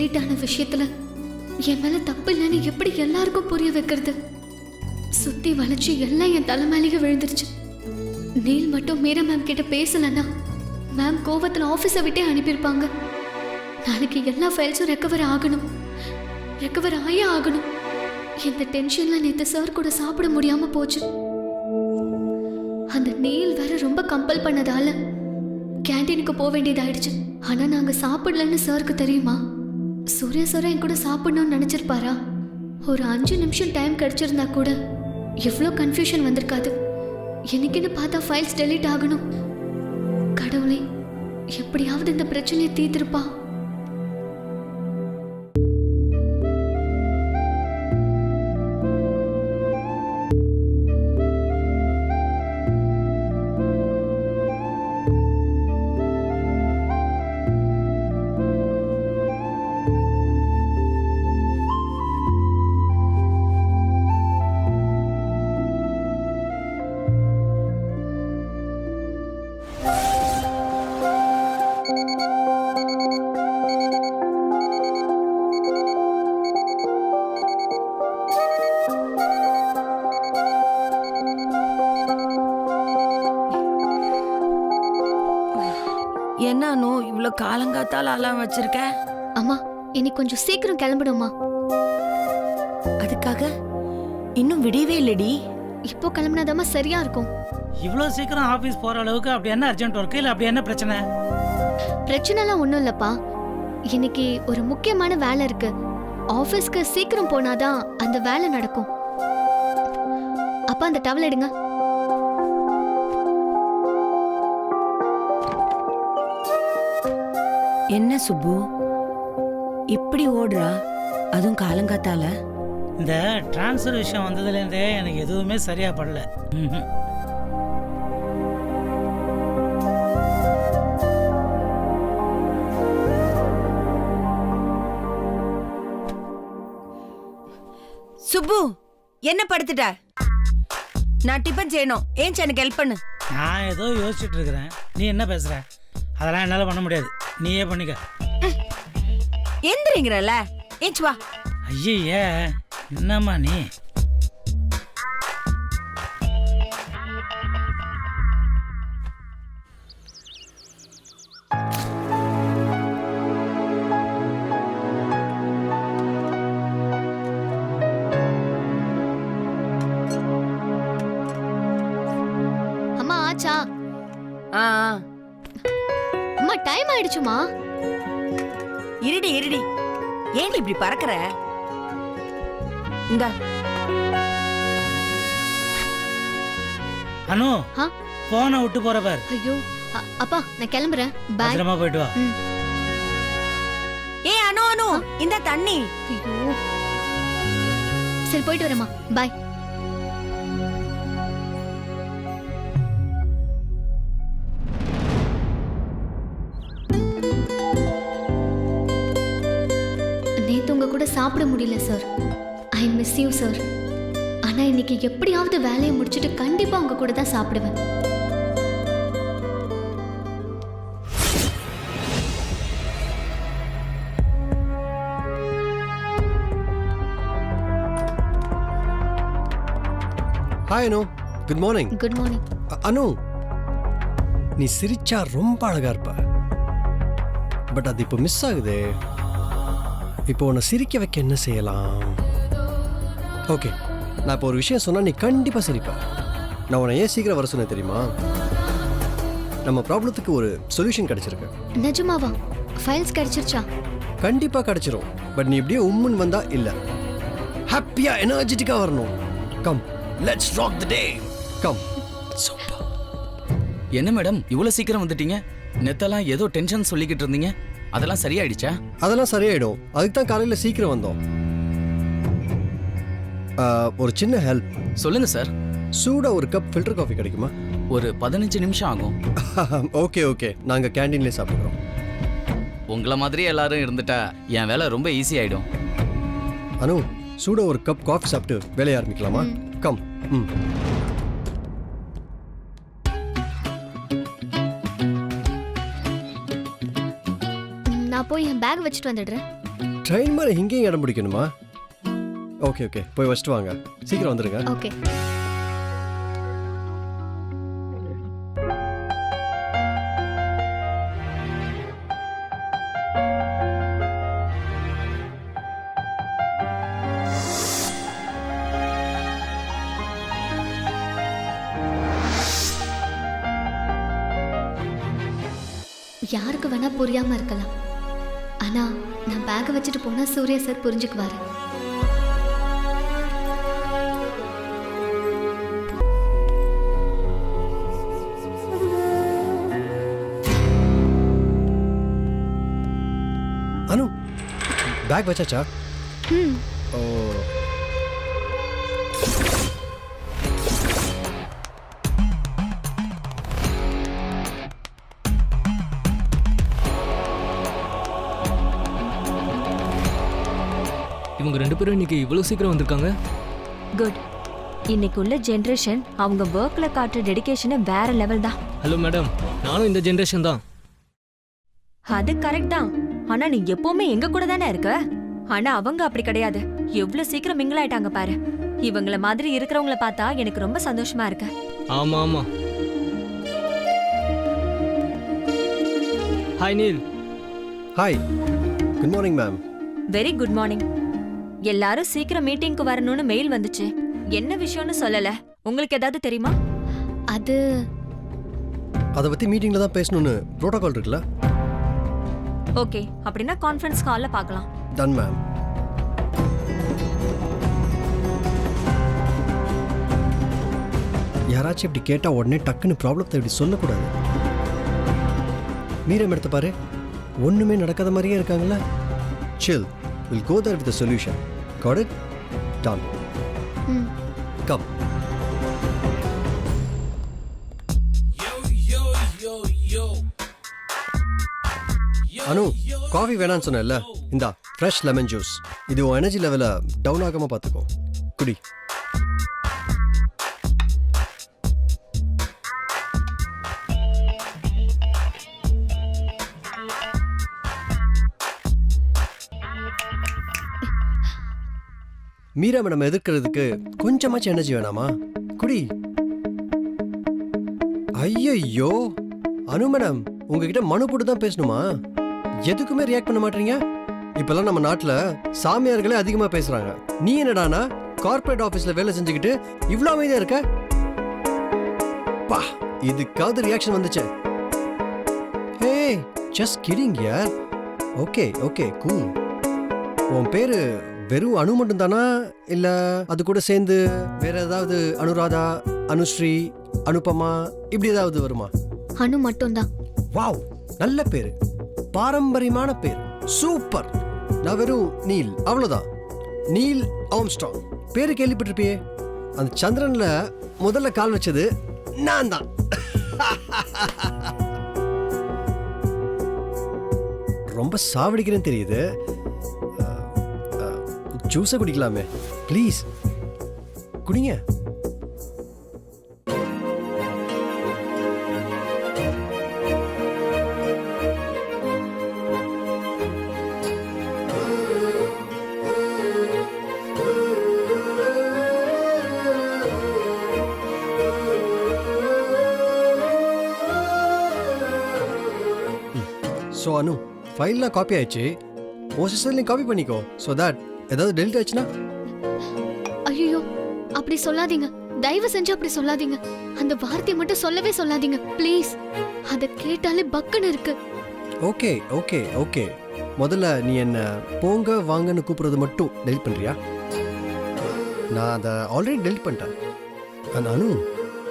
Delete ஆன விஷயத்துல என் மேல தப்பு இல்லைன்னு எப்படி எல்லாருக்கும் புரிய வைக்கிறது? சுத்தி வளைச்சு எல்லாம் என் தலைமையிலேயே விழுந்துருச்சு. நீல் மட்டும் மீரா மேம் கிட்ட பேசலன்னா மேம் கோவத்துல ஆபீஸை விட்டே அனுப்பியிருப்பாங்க. நாளைக்கு எல்லா ஃபைல்ஸும் ரெக்கவர் ஆகணும், ரெக்கவர் ஆயே ஆகணும். இந்த டென்ஷன்ல நேத்து சார் கூட சாப்பிட முடியாம போச்சு. அந்த நீல் வேற ரொம்ப கம்பல் பண்ணதால கேண்டீனுக்கு போக வேண்டியதாயிடுச்சு. ஆனா நாங்க சாப்பிடலன்னு சாருக்கு தெரியுமா? சூர்யா சார் என் கூட சாப்பிடணும்னு நினைச்சிருப்பாரா? ஒரு 5 நிமிஷம் டைம் கிடைச்சிருந்தா கூட எவ்வளோ கன்ஃபியூஷன் வந்திருக்காது. என்னைக்குன்னு பார்த்தா ஃபைல்ஸ் டெலீட் ஆகணும். கடவுளே, எப்படியாவது இந்த பிரச்சனையை தீர்த்திருப்பா. என்ன அனு இவ்ளோ காலங்காத்தால அலாம் வச்சிருக்க? அம்மா, இன்னைக்கு கொஞ்சம் சீக்கிரம் கிளம்பிடுமா? அதுக்காக இன்னும் விடியவே இல்லடி. இப்போ கிளம்பினாதாம்மா சரியா இருக்கும். இவ்வளோ சீக்கிரம் ஆஃபீஸ் போகிற அளவுக்கு அப்படி என்ன அர்ஜென்ட் ஒர்க்கு இல்லை அப்படி என்ன பிரச்சனை? பிரச்சனைலாம் ஒன்றும் இல்லைப்பா. இன்னைக்கு ஒரு முக்கியமான வேலை இருக்கு. ஆஃபீஸ்க்கு சீக்கிரம் போனாதான் அந்த வேலை நடக்கும். அப்பா, அந்த டவல் எடுங்க. என்ன சுப்பு இப்படி ஓடுறா, அதுவும் காலங்காத்தால? இந்த டிரான்ஸ்ஃபர் விஷயம் வந்ததுலேருந்தே எனக்கு எதுவுமே சரியா படல. சுப்பு என்ன படுத்துட்ட? நான் டிபன் செய்யணும், ஏன் எனக்கு ஹெல்ப் பண்ணு. நான் ஏதோ யோசிச்சுட்டு இருக்கிறேன், நீ என்ன பேசுற? அதெல்லாம் என்னால் பண்ண முடியாது, நீயே பண்ணிக்க. எந்திரிங்கிறல்ல, ஏச்சு வா. ஐயே, என்னம்மா நீ? அம்மா, ஆச்சா? ஆ அம்மா, டைம் ஆயிடுச்சுமா. இருடி இருடி, ஏன் இப்படி பறக்கற? இந்த அனு, ஆ? போனை விட்டு போற பார். ஐயோ, அப்பா நான் கிளம்புறேன். பாய். பத்திரமா போயிட்டு வா. ஏ அனு அனு, இந்த தண்ணி. ஐயோ, சரி போயிட்டு வரேம்மா. பாய். நேத்து உங்க கூட சாப்பிட முடியல sir. I miss you sir. ஆனா இன்னைக்கு எப்படியாவது வேலையை முடிச்சுட்டு கண்டிப்பா உங்க கூட தான் சாப்பிடுவேன். Hi Anu, good morning. Good morning. Anu, நீ சிரிச்சா ரொம்ப அழகா இருப்ப. பட் அது இப்போ மிஸ் ஆகுது. இப்போ உன்னை சிரிக்க வைக்க என்ன செய்யலாம்? ஓகே, நான் இப்போ ஒரு விஷயம் சொன்னா நீ கண்டிப்பா சிரிப்ப. நான் உன்னை ஏன் சீக்கிரம் வர சொன்னேன் தெரியுமா? நம்ம ப்ராப்ளத்துக்கு ஒரு சொல்யூஷன் கிடைச்சிருக்கு. நிஜமாவா? ஃபைல்ஸ் கிடைச்சிருச்சா? கண்டிப்பா கிடைச்சிரும். பட் நீ இப்படியே உம்முன்னு வந்தா இல்ல, ஹாப்பியா எனர்ஜெட்டிக்கா வரணும். Come, let's rock the day. Come. Super. என்ன மேடம் இவ்வளவு சீக்கிரம் வந்துட்டீங்க? நெத்தெல்லாம் ஏதோ டென்ஷன் சொல்லிக்கிட்டு இருந்தீங்க, அதெல்லாம் சரியாயிடுச்சா? அதெல்லாம் சரியாயிடும். அதுக்கு தான் காலையில் சீக்கிரம் வந்தோம். ஒரு சின்ன ஹெல்ப். சொல்லுங்க சார். சூடா ஒரு கப் ஃபில்டர் காஃபி கிடைக்குமா? ஒரு 15 நிமிஷம் ஆகும். ஓகே ஓகே, நாங்கள் கேண்டீன்லேயே சாப்பிடுறோம். உங்களை மாதிரி எல்லாரும் இருந்துட்டா என் வேலை ரொம்ப ஈஸி ஆயிடும். அனு, சூடா ஒரு கப் காஃபி சாப்பிட்டு வேலையை ஆரம்பிக்கலாமா? கம். ம். நான் போய் என் பேக் வச்சுட்டு வந்துடுறேன். ட்ரெயின் மாதிரி இங்கேயும் இடம் பிடிக்கணுமா? ஓகே ஓகே, போய் வச்சுட்டு வாங்க, சீக்கிரம் வந்துடுங்க. ஓகே. யாருக்கு வேணா புரியாம இருக்கலாம், ஆனா நான் பேக்கை வச்சுட்டு போனா சூர்யா சார் புரிஞ்சுக்குவாரு. அனு, பேக் வச்சாச்சா? ம். ஓ, இவங்க 2 பேரும் இன்னைக்கு இவ்வளவு சீக்கிரம் வந்திருக்காங்க. குட். இன்னைக்கு உள்ள ஜெனரேஷன் அவங்க ஒர்க்ல காட்டுற டெடிகேஷன் வேற லெவல் தான். ஹலோ மேடம், நானும் இந்த ஜெனரேஷன் தான். அது கரெக்ட் தான். ஆனா நீ எப்பவுமே எங்க கூட தானே இருக்க. ஆனா அவங்க அப்படி கிடையாது. எவ்வளவு சீக்கிரம் மிங்கிள் ஆயிட்டாங்க பாரு. இவங்கள மாதிரி இருக்கிறவங்கள பார்த்தா எனக்கு ரொம்ப சந்தோஷமா இருக்கு. ஆமா ஆமா. Hi Neel. Hi, good morning ma'am. Very good morning. எல்லாரும் சீக்கிரம் மீட்டிங்க்கு வரணும்னு மெயில் வந்துச்சு. என்ன விஷயம்னு சொல்லல. உங்களுக்கு ஏதாவது தெரியுமா? அது அதை பற்றி மீட்டிங்கில் தான் பேசணும்னு ப்ரோட்டோகால் இருக்குல்ல? ஓகே, அப்படின்னா கான்ஃபரன்ஸ் கால்ல பார்க்கலாம். Done ma'am. யாராச்சும் இப்படி கேட்டால் உடனே டக்குன்னு ப்ராப்ளத்தை இப்படி சொல்லக்கூடாது. மீரம் எடுத்து பாரு, ஒன்றுமே நடக்காத மாதிரியே இருக்காங்களா? chill, we'll go there with the solution. Got it? Done. Come. Anu, coffee வேணான்னு சொன்னேன்ல, இந்தா ஃப்ரெஷ் லெமன் ஜூஸ். இது உன் எனர்ஜி லெவலை டவுன் ஆகாம பார்த்துக்கோ. குடி. மீரா மேடம் எதிர்க்கிறதுக்கு கொஞ்சமாச்சும் எனர்ஜி வேணாமா? குடி. ஐயோ அனு மேடம், உங்ககிட்ட மனு போட்டு தான் பேசணுமா? எதுக்குமே ரியாக்ட் பண்ண மாட்டீங்க. இப்பெல்லாம் நம்ம நாட்டில் சாமியார்களே அதிகமாக பேசுறாங்க. நீ என்னடானா கார்ப்பரேட் ஆஃபீஸில் வேலை செஞ்சுக்கிட்டு இவ்வளோ அமைதியாக இருக்க? பா, இதுக்காவது ரியாக்ஷன் வந்துச்சு. ஹே, ஜஸ்ட் கிடிங் யார். Okay okay, cool. உன் பேரு வெறும் அனு மட்டும் தானா, இல்ல அது கூட சேர்ந்து வேற ஏதாவது அனுராதா, அனுஸ்ரீ, அனுபமா இப்படி ஏதாவது வருமா? அனு மட்டும்தான். வாவ், நல்ல பேரு, பாரம்பரியமான பேர், சூப்பர். நான் வெறும் நீல், அவ்வளவுதான். நீல் ஆம்ஸ்ட்ராங் பேரு கேள்விப்பட்டிருப்பியே. அந்த சந்திரன்ல முதல்ல கால் வச்சது நான் தான். ரொம்ப சாவடிக்கிறேன்னு தெரியுது. ஜூஸை குடிக்கலாமே ப்ளீஸ். குடிங்க. ஸோ அனு, ஃபைல்லாம் காப்பி ஆயிடுச்சு. உன் சிஸ்டர்லையும் காப்பி பண்ணிக்கோ. ஸோ தட் ஏதாவது டெலிட் ஆச்சுன்னா. ஐயோ, அப்படி சொல்லாதீங்க, தயவு செஞ்சு அப்படி சொல்லாதீங்க. அந்த வார்த்தையை மட்டும் சொல்லவே சொல்லாதீங்க ப்ளீஸ். அதை கேட்டாலே பக்குன்னு இருக்கு. ஓகே ஓகே ஓகே, முதல்ல நீ என்ன போங்க வாங்கன்னு கூப்பிடுறது மட்டும் டெலிட் பண்றியா? நான் அதை ஆல்ரெடி டெலிட் பண்ணிட்டேன். ஆனால் அனு,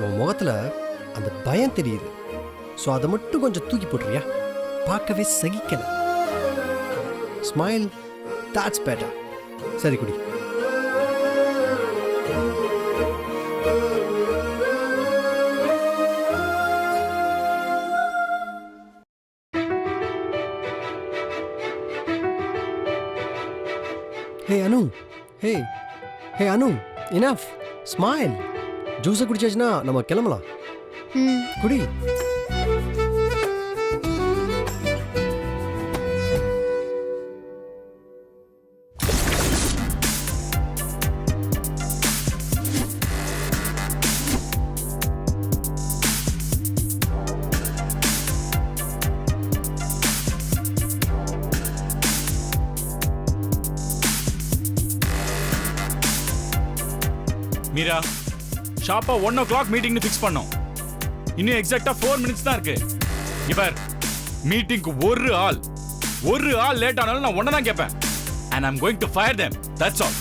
உன் முகத்தில் அந்த பயம் தெரியுது. ஸோ அதை மட்டும் கொஞ்சம் தூக்கி போட்டுறியா? பார்க்கவே சகிக்கல. Smile, that's better. சரி, குடி. ஹே அனு, ஹே ஹே அனு, இனஃப். ஸ்மைல். ஜூஸை குடிச்சாச்சுன்னா நம்ம கிளம்பலாம். குடி. மீரா ஷாப்பா 1 o'clock மீட்டிங்னு ஃபிக்ஸ் பண்ணோம். இன்னும் எக்ஸாக்டா 4 minutes தான் இருக்கு. இவர் மீட்டிங்க்கு ஒரு ஆள் லேட் ஆனாலும் நான் ஒன்ன தான் கேட்பேன். And I'm going to fire them. That's all.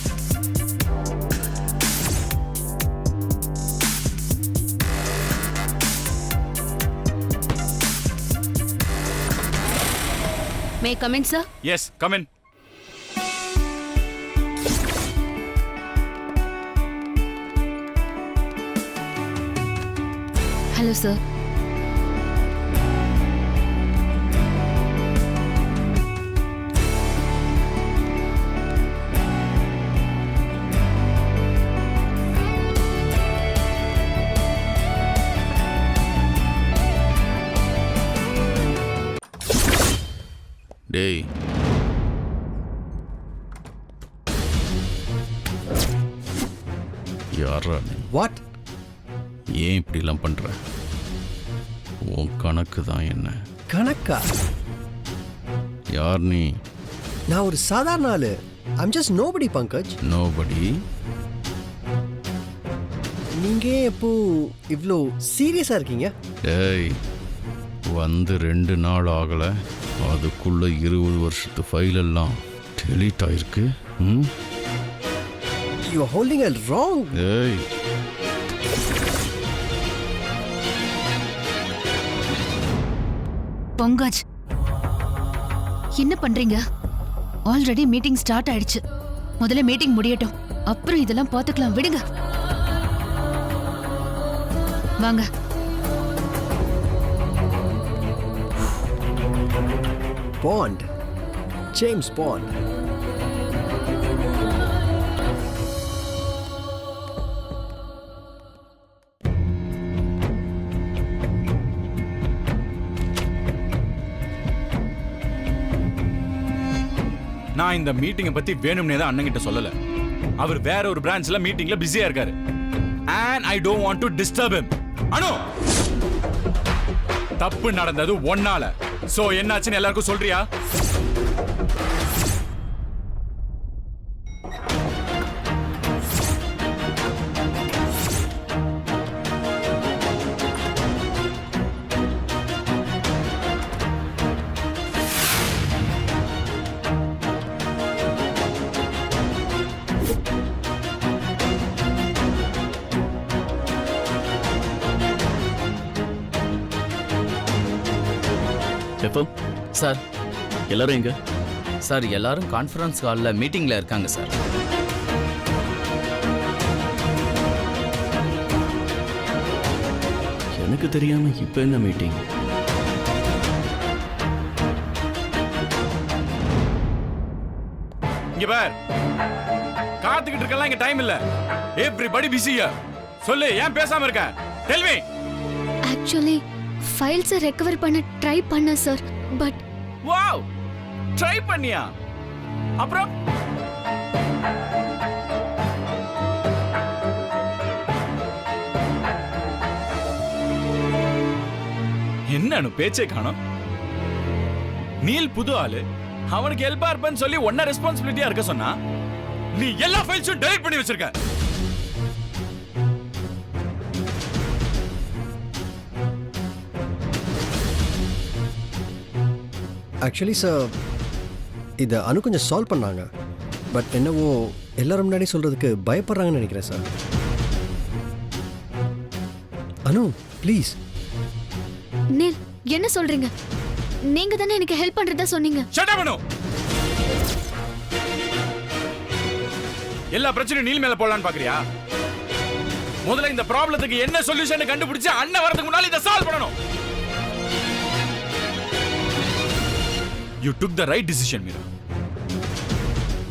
May I come in, sir? Yes, come in. Hello, sir. டேய் யாரா நீ? வாட்? ஏன் இப்படிலாம் பண்ற? உன் கணக்கு தான் என்ன? கணக்கா? யார் நீ? நான் ஒரு சாதாரண ஆளு. I'm just nobody Pankaj. Nobody. நீங்க எப்போ இவ்வளோ சீரியஸா இருக்கீங்க? டேய் வந்து 2 நாள் ஆகல, அதுக்குள்ள 20 வருஷத்து ஃபைல் எல்லாம் டெலீட் ஆயிருக்கு. You are holding it wrong. டேய் பங்கஜ், என்ன பண்றீங்க? ஆல்ரெடி மீட்டிங் ஸ்டார்ட் ஆயிடுச்சு. முதல்ல மீட்டிங் முடியட்டும், அப்புறம் இதெல்லாம் பார்த்துக்கலாம். விடுங்க. வாங்க. Bond, James bond. நான் இந்த மீட்டிங்கை பத்தி வேணும்னே தான் அண்ணன் கிட்ட சொல்லல. அவர் வேற ஒரு பிரான்ச்ல மீட்டிங்ல பிஸியா இருக்காரு. And I don't want to disturb him. அனு, தப்பு நடந்தது ஒன்னால. சோ என்னாச்சுன்னு எல்லாருக்கும் சொல்றியா? எஃப்எம் சார், எல்லாரும் எங்க? சார் எல்லாரும் கான்ஃபரன்ஸ் ஹாலில் மீட்டிங்கில் இருக்காங்க சார். எனக்கு தெரியாம இப்ப என்ன மீட்டிங்? இங்க பார், காத்துக்கிட்டு இருக்கலாம், இங்க டைம் இல்ல. எவ்ரிபடி பிஸியா. சொல்லு, ஏன் பேசாம இருக்க? Tell me. ஆக்சுவலி ஃபைல்ஸை ரெக்கவர் பண்ண ட்ரை பண்ண சார். பட் வாவ், ட்ரை பண்ணியா? அப்புறம் என்னன்னு பேச்சே காணோம். நீல் புது ஆளு, அவனுக்கு ஹெல்ப்பா இருப்பேன்னு சொல்லி ஒன்ன ரெஸ்பான்சிபிலிட்டியா இருக்க சொன்னா நீ எல்லா ஃபைல்ஸும் டெலீட் பண்ணி வச்சிருக்க. ஆக்சுவலி சார், இதை அனு கொஞ்சம் சால்வ் பண்ணாங்க. பட் என்னவோ எல்லாரும் முன்னாடி சொல்றதுக்கு பயப்படுறாங்கன்னு நினைக்கிறேன் சார். Anu please. நீல், என்ன சொல்றீங்க? நீங்க தானே எனக்கு ஹெல்ப் பண்றதா சொன்னீங்க. ஷட் அப் அனு. எல்லா பிரச்சனையும் நீல் மேல போடலான்னு பாக்குறியா? முதல்ல இந்த ப்ராப்ளத்துக்கு என்ன சொல்யூஷன் கண்டுபிடிச்சு அண்ணன் வரதுக்கு முன்னால இதை சால்வ் பண்ணணும். You took the right decision, Meera.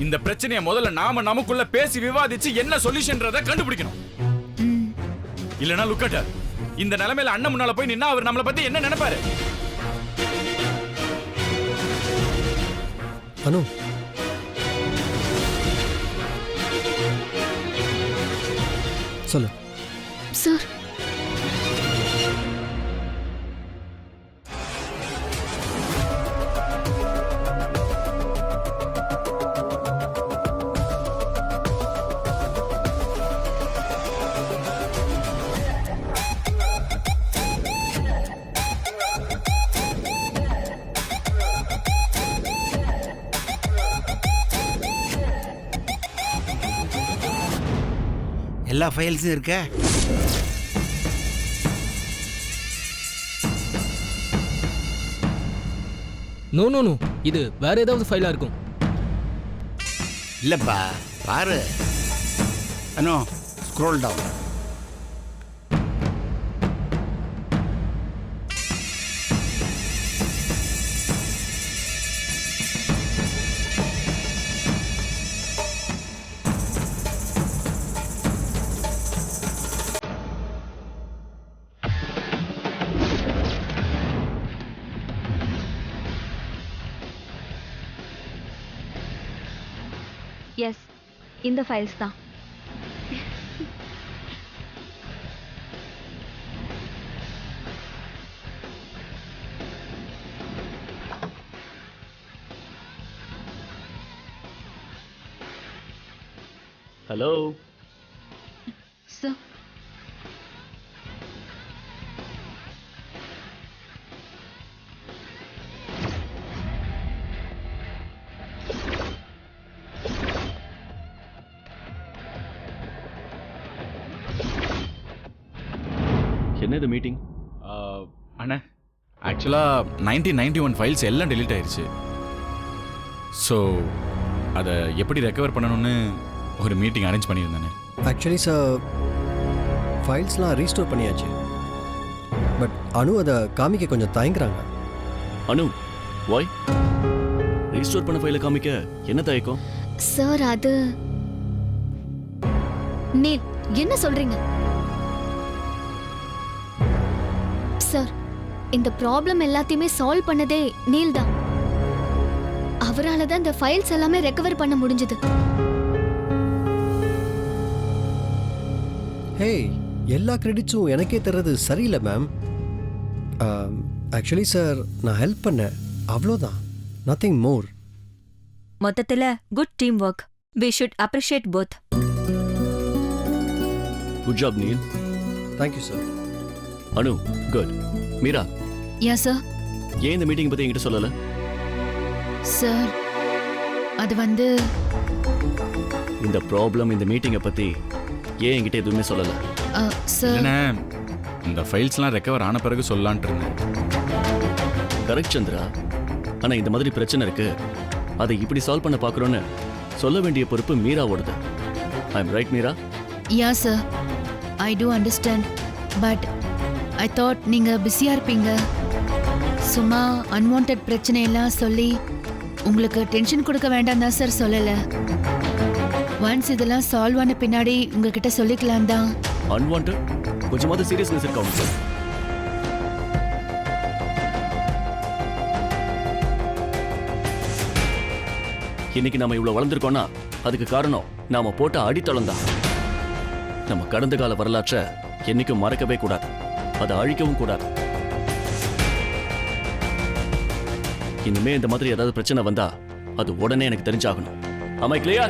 இந்த பிரச்சனையை முதல்ல நாம நமக்குள்ள பேசி விவாதிச்சு என்ன சொல்யூஷன்றத கண்டுபிடிக்கணும். இல்லனா look at her. இந்த நிலைமையில அண்ணன் முன்னால போய் நின்னா அவர் நம்மளை பத்தி என்ன நினைப்பாரு? அனு, சொல்லு சார். எல்லா ஃபைல்ஸும் இருக்க? நோ நோ நோ, இது வேற ஏதாவது ஃபைலா இருக்கும். இல்லப்பா, பாரு. அனோ, ஸ்க்ரோல் டவுன். எஸ், இந்த ஃபைல்ஸ் தான். ஹலோ. சார், என்ன இது மீட்டிங்? அண்ணே, ஆக்சுவலாக 1991 ஃபைல்ஸ் எல்லாம் டெலீட் ஆயிடுச்சு. ஸோ அதை எப்படி ரெக்கவர் பண்ணணும்னு ஒரு மீட்டிங் அரேஞ்ச் பண்ணியிருந்தேன். ஆக்சுவலி சார், ஃபைல்ஸ்லாம் ரீஸ்டோர் பண்ணியாச்சு. பட் அனு அதை காமிக்க கொஞ்சம் தயங்குறாங்க. அனு, வாய்? ரீஸ்டோர் பண்ண ஃபைலை காமிக்க என்ன தயக்கம்? சார், அது நீல் என்ன சொல்றீங்க சார்? இந்த ப்ராப்ளம் எல்லாத்தையுமே சால்வ் பண்ணதே நீல் தான். அவரால தான் இந்த ஃபைல்ஸ் எல்லாமே ரெக்கவர் பண்ண முடிஞ்சது. ஹே, எல்லா கிரெடிட்ஸும் எனக்கே தர்றது சரியில்லை மேம். ஆக்சுவலி சார், நான் ஹெல்ப் பண்ணேன், அவ்வளோதான், நத்திங் மோர். மொத்தத்துல good team work. We should appreciate both. Good job Neel. Thank you sir. Anu, good. Meera, yeah sir. ஏன் இந்த மீட்டிங் பத்தி என்கிட்ட சொல்லல? சார், அது வந்து இந்த ப்ராப்ளம், இந்த மீட்டிங்கை பத்தி ஏன் என்கிட்ட எதுவுமே சொல்லல? சார், என்ன, இந்த ஃபைல்ஸ்லாம் ரெக்கவர் ஆன பிறகு சொல்லலான்ட்டு இருந்தேன். கரெக்ட் சந்திரா. ஆனா இந்த மாதிரி பிரச்சனை இருக்கு, அதை இப்படி சால்வ் பண்ண பாக்குறோன்னு சொல்ல வேண்டிய பொறுப்பு மீராவோடது. I am right Meera? Yeah sir, I do understand. But I thought நீங்க பிஸியா இருப்பீங்க. சும்மா அன்வான்ட் பிரச்சனையெல்லாம் சொல்லி உங்களுக்கு டென்ஷன் கொடுக்க வேண்டாம் தான் சார் சொல்லல. ஒன்ஸ் இதெல்லாம் சால்வ் ஆன பின்னாடி உங்ககிட்ட சொல்லிக்கலாம் தான். அன்வான்ட்? கொஞ்சமாவது சீரியஸ்னஸ் இருக்கா உனக்கு? இன்னைக்கு நாம இவ்வளவு வளர்ந்துருக்கோம்னா அதுக்கு காரணம் நாம போட்ட அடித்தளம் தான். நம்ம கடந்த கால வரலாற்றை என்னைக்கும் மறக்கவே கூடாது, அதை அழிக்கவும் கூடாது. இனிமே இந்த மாதிரி ஏதாவது பிரச்சனை வந்தா அது உடனே எனக்கு தெரிஞ்சாகணும். Am I clear?